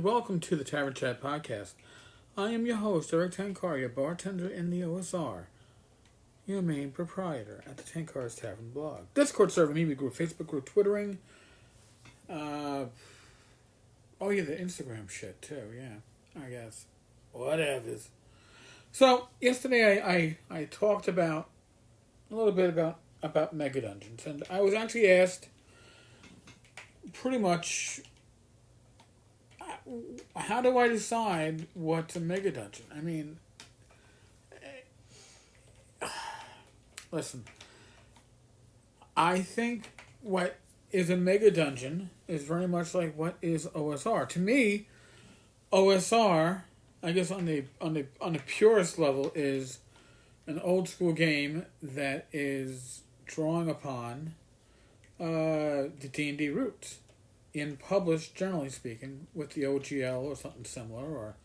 welcome to the Tavern Chat Podcast. I am your host, Eric Tankar, bartender in the OSR, your main proprietor at the Tankar's Tavern blog. Discord server, media group, Facebook group, Twittering. The Instagram shit too, yeah, I guess. Whatevers. So, yesterday I talked about, a little bit about MegaDungeons, and I was actually asked pretty much, how do I decide what's a mega dungeon? I mean, listen, I think what is a mega dungeon is very much like what is OSR. To me, OSR, I guess on the purest level, is an old school game that is drawing upon the D&D roots. In published, generally speaking, with the OGL or something similar,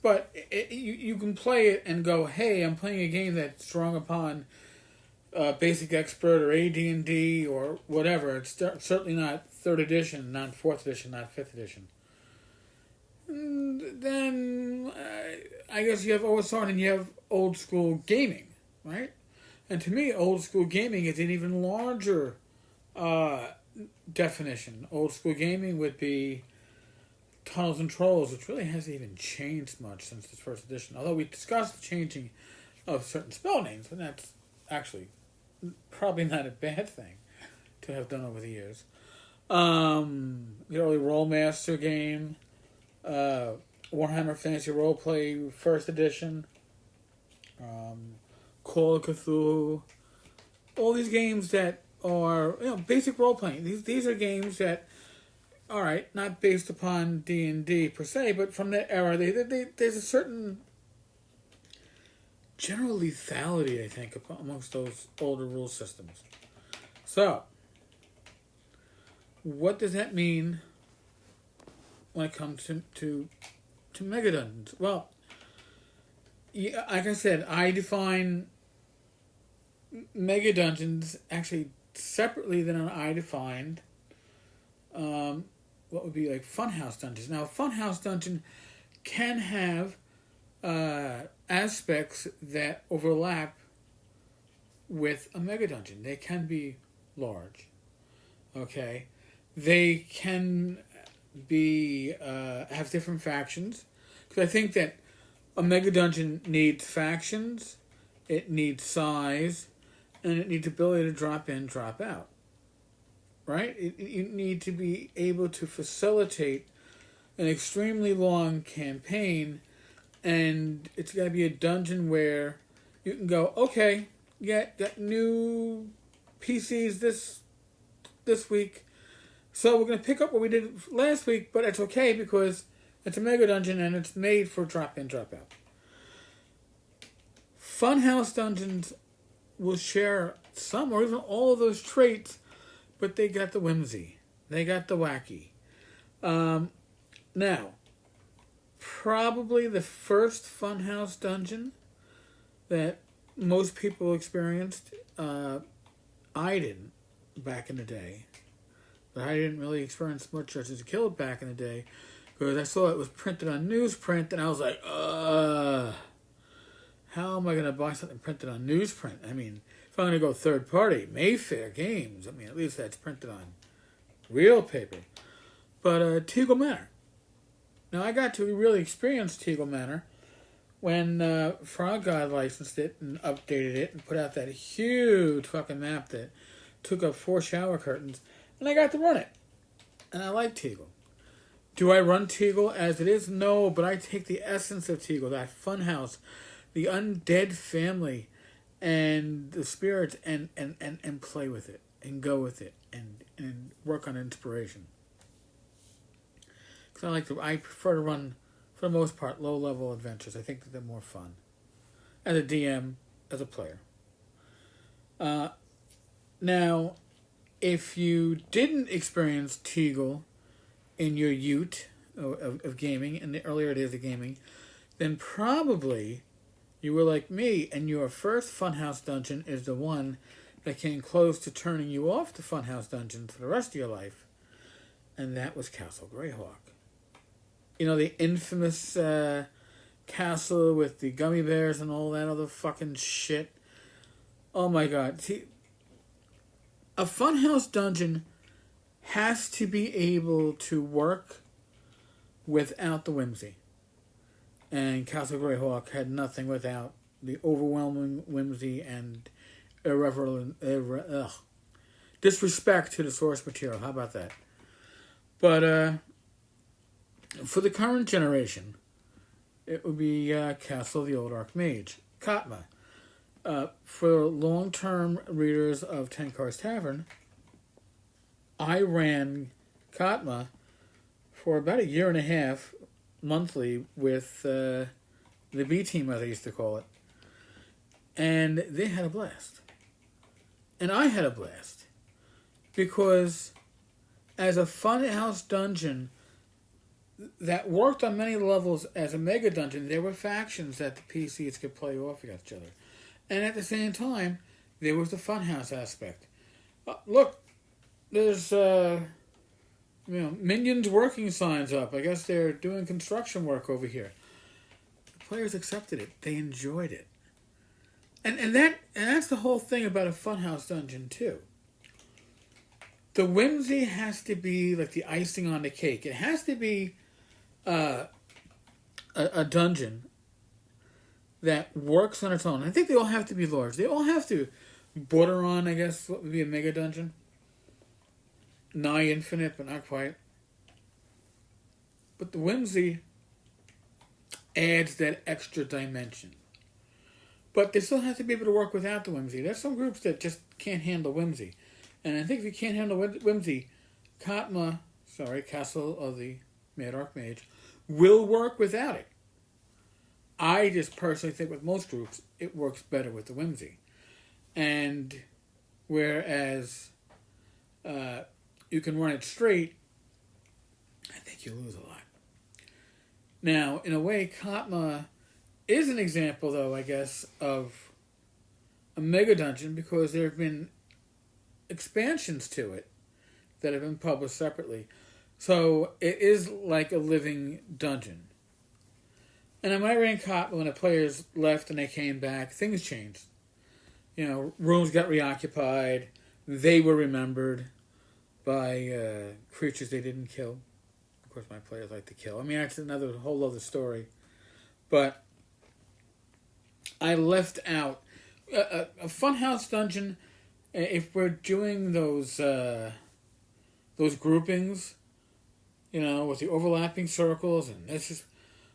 but you can play it and go, hey, I'm playing a game that's strong upon Basic Expert or AD&D or whatever. It's certainly not 3rd edition, not 4th edition, not 5th edition. And then I guess you have OSR and you have old school gaming, right? And to me, old school gaming is an even larger definition. Old school gaming would be Tunnels and Trolls, which really hasn't even changed much since this 1st edition. Although we discussed the changing of certain spell names, but that's actually probably not a bad thing to have done over the years. The early Rollmaster game, Warhammer Fantasy Roleplay 1st edition, Call of Cthulhu, all these games that are, basic role playing. These are games that, all right, not based upon D&D per se, but from that era, there's a certain general lethality, I think, amongst those older rule systems. So, what does that mean when it comes to MegaDungeons? Well, yeah, like I said, I define MegaDungeons actually separately than I defined what would be like Funhouse dungeons. Now, a Funhouse dungeon can have aspects that overlap with a mega dungeon. They can be large, okay? They can be have different factions, because I think that a mega dungeon needs factions, it needs size, and it needs the ability to drop in, drop out. Right? You need to be able to facilitate an extremely long campaign, and it's got to be a dungeon where you can go, okay, got new PCs this week, so we're going to pick up what we did last week, but it's okay because it's a mega dungeon and it's made for drop in, drop out. Funhouse dungeons will share some or even all of those traits, but they got the whimsy. They got the wacky. Now, probably the first Funhouse dungeon that most people experienced, I didn't back in the day. But I didn't really experience much as a kid back in the day, because I saw it was printed on newsprint, and I was like, how am I going to buy something printed on newsprint? I mean, if I'm going to go third party, Mayfair Games, I mean, at least that's printed on real paper. But Teagle Manor. Now, I got to really experience Teagle Manor when Frog God licensed it and updated it and put out that huge fucking map that took up 4 shower curtains, and I got to run it. And I like Teagle. Do I run Teagle as it is? No, but I take the essence of Teagle, that funhouse, the undead family, and the spirits, and play with it, and go with it, and work on inspiration. Because I prefer to run, for the most part, low-level adventures. I think that they're more fun. As a DM, as a player. Now, if you didn't experience Teagle in your ute of gaming, in the earlier days of gaming, then probably you were like me, and your first Funhouse dungeon is the one that came close to turning you off to Funhouse dungeons for the rest of your life, and that was Castle Greyhawk. the infamous castle with the gummy bears and all that other fucking shit. Oh my god. See, a Funhouse dungeon has to be able to work without the whimsy. And Castle Greyhawk had nothing without the overwhelming whimsy and disrespect to the source material. How about that? But for the current generation, it would be Castle of the Old Archmage, Katma. For long-term readers of Ten Cars Tavern, I ran Katma for about a year and a half, monthly, with the B team, as I used to call it. And they had a blast. And I had a blast. Because as a Funhouse dungeon that worked on many levels as a mega dungeon, there were factions that the PCs could play off against each other. And at the same time, there was the Funhouse aspect. Look, there's Minions working signs up. I guess they're doing construction work over here. The players accepted it. They enjoyed it. And that's the whole thing about a Funhouse dungeon too. The whimsy has to be like the icing on the cake. It has to be a dungeon that works on its own. I think they all have to be large. They all have to border on, I guess, what would be a mega dungeon. Nigh infinite, but not quite. But the whimsy adds that extra dimension. But they still have to be able to work without the whimsy. There's some groups that just can't handle whimsy. And I think if you can't handle whimsy, Castle of the Mad Archmage, will work without it. I just personally think with most groups, it works better with the whimsy. And whereas you can run it straight, I think you lose a lot. Now, in a way, Katma is an example, though, I guess, of a mega dungeon because there have been expansions to it that have been published separately. So it is like a living dungeon. And in my ran Katma, when the players left and they came back, things changed. Rooms got reoccupied. They were remembered by creatures they didn't kill. Of course, my players like to kill. I mean, that's another whole other story. But I left out a Funhouse dungeon. If we're doing those groupings, with the overlapping circles, and this is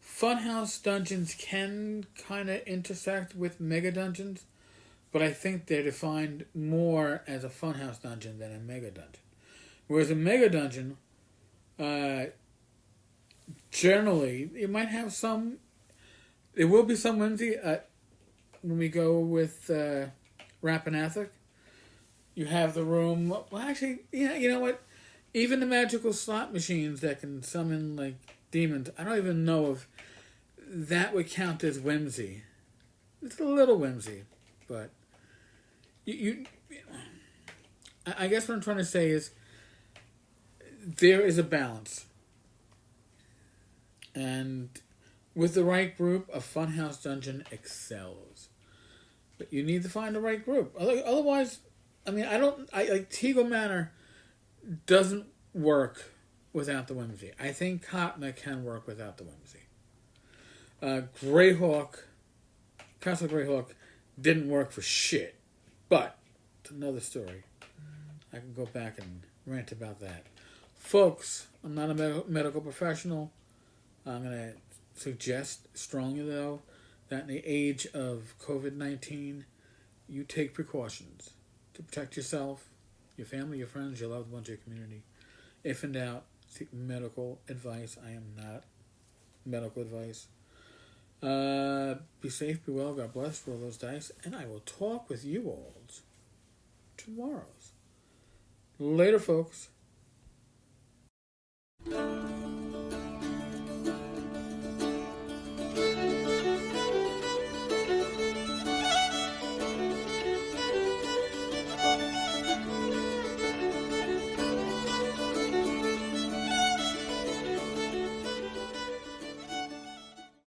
Funhouse dungeons can kind of intersect with mega dungeons, but I think they're defined more as a Funhouse dungeon than a mega dungeon. Whereas a mega dungeon, generally, it might have some. There will be some whimsy when we go with Rappanathic. You have the room. Well, actually, you know what? Even the magical slot machines that can summon like demons, I don't even know if that would count as whimsy. It's a little whimsy, but I guess what I'm trying to say is there is a balance, and with the right group, a Funhouse dungeon excels. But you need to find the right group. Otherwise, I mean, I like Teagle Manor doesn't work without the whimsy. I think Katma can work without the whimsy. Castle Greyhawk didn't work for shit. But it's another story. I can go back and rant about that. Folks, I'm not a medical professional. I'm going to suggest strongly, though, that in the age of COVID-19, you take precautions to protect yourself, your family, your friends, your loved ones, your community. If in doubt, seek medical advice. I am not medical advice. Be safe, be well, God bless, roll those dice, and I will talk with you all tomorrow. Later, folks.